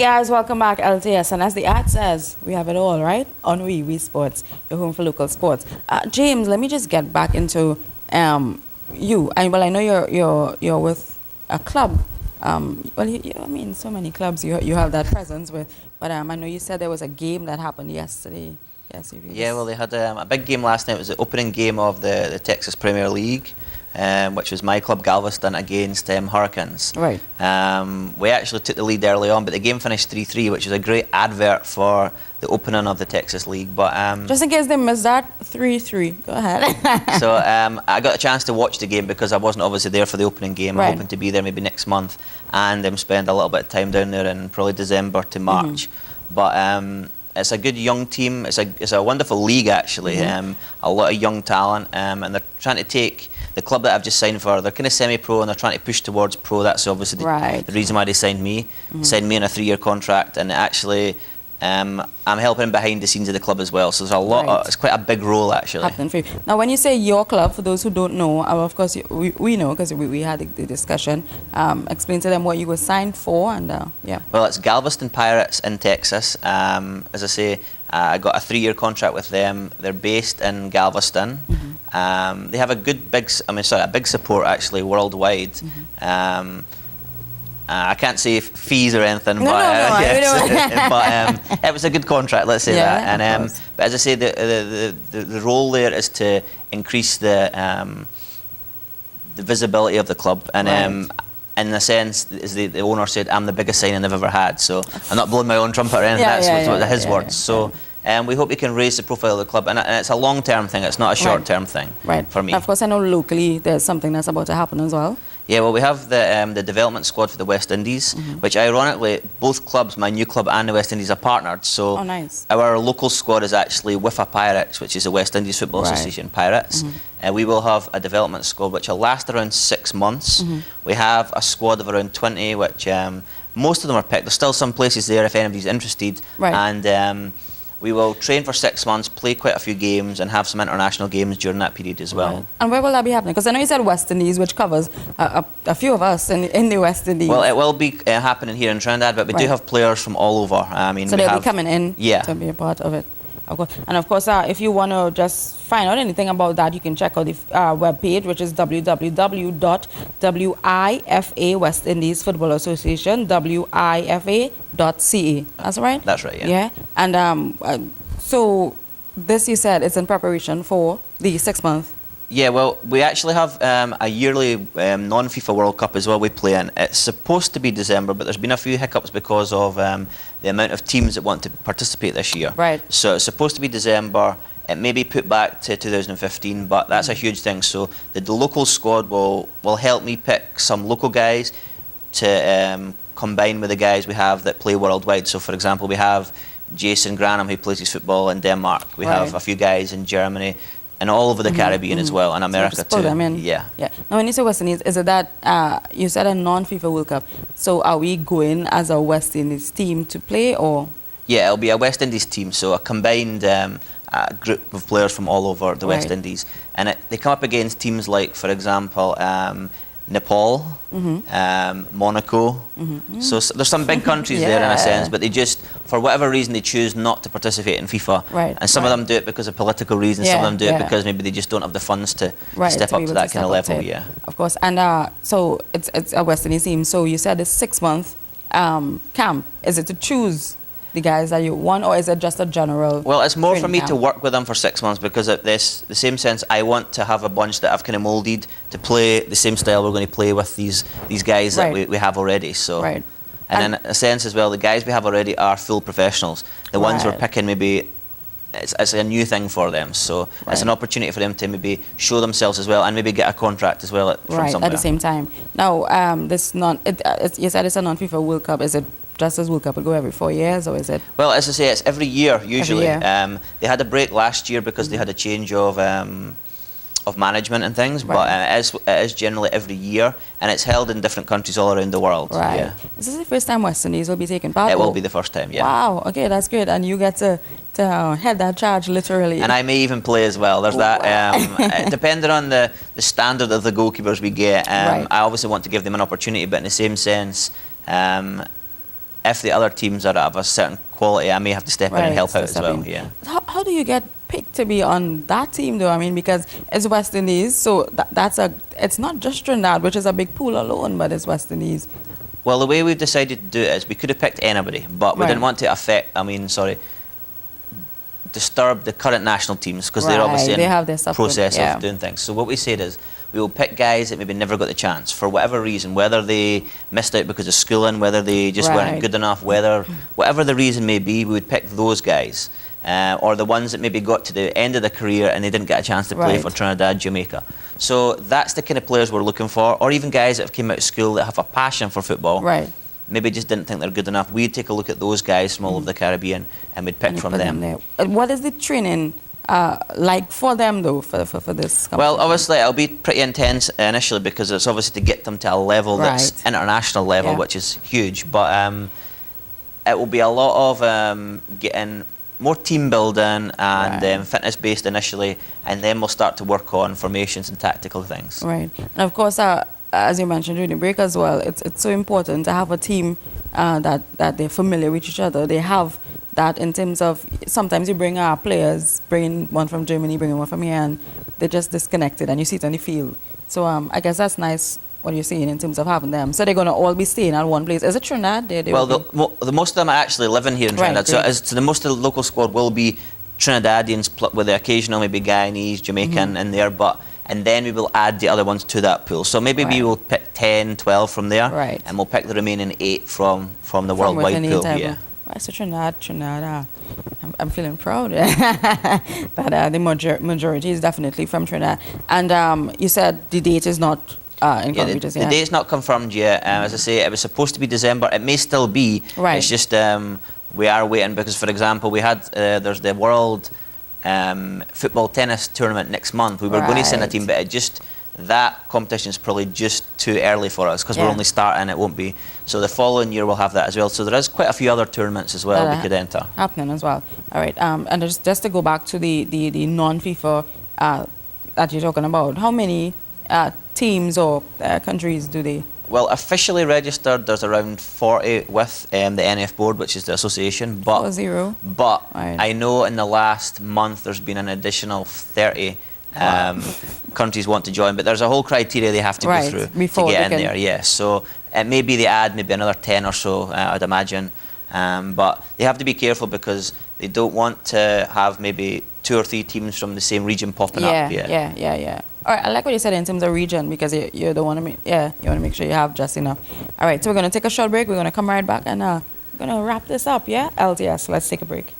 guys, welcome back LTS, and as the ad says, we have it all, right? On We Sports, your home for local sports. James, let me just get back into you. I know you're with a club. I mean, so many clubs you have that presence with, but I know you said there was a game that happened yesterday. Yes, yeah, well, they had a big game last night. It was the opening game of the Texas Premier League, which was my club Galveston against Hurricanes. Right. We actually took the lead early on, but the game finished 3-3, which was a great advert for the opening of the Texas League. But just in case they missed that, 3-3. Go ahead. So I got a chance to watch the game because I wasn't obviously there for the opening game. Right. I'm hoping to be there maybe next month and spend a little bit of time down there in probably December to March. But it's a good young team. It's a wonderful league actually. A lot of young talent, and they're trying to take the club that I've just signed for. They're kind of semi-pro and they're trying to push towards pro. That's obviously the reason why they signed me. Signed me on a 3-year contract, and actually I'm helping behind the scenes of the club as well. So there's a lot. It's quite a big role actually. Happening for you. Now, when you say your club, for those who don't know, of course we know because we had the discussion. Explain to them what you were signed for, and yeah. Well, it's Galveston Pirates in Texas. As I say, I got a 3-year contract with them. They're based in Galveston. They have a big support actually worldwide. I can't say fees or anything, but it was a good contract. Let's say that. And but as I say, the role there is to increase the visibility of the club, and in a sense, as the owner said, I'm the biggest signing they've ever had. So I'm not blowing my own trumpet or anything. That's his words. So. We hope we can raise the profile of the club, and it's a long-term thing. It's not a short-term thing for me. Of course, I know locally there's something that's about to happen as well. Yeah, well, we have the development squad for the West Indies, which ironically, both clubs, my new club and the West Indies, are partnered. So our local squad is actually WIFA Pirates, which is the West Indies Football Association Pirates. We will have a development squad which will last around 6 months. We have a squad of around 20, which most of them are picked. There's still some places there if anybody's interested. And we will train for 6 months, play quite a few games, and have some international games during that period as well. And where will that be happening? Because I know you said West Indies, which covers a few of us in the West Indies. Well, it will be happening here in Trinidad, but we do have players from all over. I mean, so they'll be coming in to be a part of it. And of course, if you want to just find out anything about that, you can check out the webpage, which is www.wifa West Indies Football Association, wifa.ca. That's right? That's right, yeah. And so this, you said, is in preparation for the 6 month. Yeah, well, we actually have a yearly non-FIFA World Cup as well we play in. It's supposed to be December, but there's been a few hiccups because of the amount of teams that want to participate this year. So it's supposed to be December. It may be put back to 2015, but that's a huge thing. So the local squad will help me pick some local guys to combine with the guys we have that play worldwide. So, for example, we have Jason Granham, who plays his football in Denmark. We have a few guys in Germany, and all over the Caribbean as well, and America too. Yeah. Now, when you say West Indies, is it that you said a non-FIFA World Cup? So, are we going as a West Indies team to play, or? Yeah, it'll be a West Indies team, so a combined group of players from all over the West Indies, and they come up against teams like, for example, Nepal, Monaco. So there's some big countries there in a sense, but they just, for whatever reason, they choose not to participate in FIFA. And some of them do it because of political reasons. Some of them do it because maybe they just don't have the funds to step up to that kind of level. Of course. And so it's a West Indies team. So you said it's 6 month camp. Is it to choose the guys that you want, or is it just a general? Well, it's more for me to work with them for 6 months, because at the same sense, I want to have a bunch that I've kind of moulded to play the same style we're going to play with these guys that we have already. So, and in a sense as well, the guys we have already are full professionals. The ones we're picking, maybe it's a new thing for them, so it's an opportunity for them to maybe show themselves as well, and maybe get a contract as well from somewhere. At the same time. Now, you said it's a non-FIFA World Cup. Is it just as World Cup would go every 4 years, or is it? Well, as I say, it's every year usually. They had a break last year because they had a change of management and things, but it is generally every year, and it's held in different countries all around the world. Is this the first time West Indies will be taking part? It will be the first time, Wow, okay, that's great, and you get to head that charge literally. And I may even play as well. There's that. Depending on the standard of the goalkeepers we get, I obviously want to give them an opportunity, but in the same sense, if the other teams are of a certain quality, I may have to step in and help out as well. Yeah. How do you get picked to be on that team, though? I mean, because it's West Indies, so it's not just Trinidad, which is a big pool alone, but it's West Indies. Well, the way we've decided to do it is we could have picked anybody, but we didn't want to disturb the current national teams, because they're obviously in the process of doing things. So what we said is we will pick guys that maybe never got the chance for whatever reason, whether they missed out because of schooling, whether they just weren't good enough, whatever the reason may be, we would pick those guys. Or the ones that maybe got to the end of their career and they didn't get a chance to play for Trinidad, Jamaica. So that's the kind of players we're looking for, or even guys that have come out of school that have a passion for football. Maybe just didn't think they're good enough. We'd take a look at those guys from all over the Caribbean and we'd pick from them. What is the training like for them, though, for this competition? Well, obviously it'll be pretty intense initially, because it's obviously to get them to a level that's international level, which is huge. But it will be a lot of getting more team building and fitness based initially, and then we'll start to work on formations and tactical things. And of course, as you mentioned during the break as well, it's so important to have a team that they're familiar with each other. They have that in terms of, sometimes you bring our players, bring one from Germany, bring one from here, and they're just disconnected, and you see it on the field. So I guess that's nice, what you're saying in terms of having them. So they're going to all be staying at one place. Is it Trinidad? Well, the most of them are actually living here in Trinidad. So the most of the local squad will be Trinidadians with the occasional maybe Guyanese, Jamaican in there, and then we will add the other ones to that pool. So maybe we will pick 10, 12 from there, and we'll pick the remaining 8 from the worldwide pool. So Trinidad, I'm feeling proud that the majority is definitely from Trinidad. And you said the date is not the date's not confirmed yet. As I say, it was supposed to be December. It may still be. It's just we are waiting, because, for example, we had there's the World football tennis tournament next month. We were going to send a team, but that competition is probably just too early for us, because we're only starting. It won't be. So the following year we'll have that as well. So there is quite a few other tournaments as well we could enter. Happening as well. All right. And just to go back to the non-FIFA that you're talking about, how many teams or countries do they? Well, officially registered, there's around 40 with the NF board, which is the association. But, but I know in the last month there's been an additional 30 countries want to join, but there's a whole criteria they have to go through to get in there. Yes, so it may be they add maybe another 10 or so, I'd imagine. But they have to be careful, because they don't want to have maybe 2 or 3 teams from the same region popping up. Yeah. All right, I like what you said in terms of region, because you don't want to you want to make sure you have just enough. All right, so we're going to take a short break. We're going to come right back, and we're going to wrap this up, LTS, let's take a break.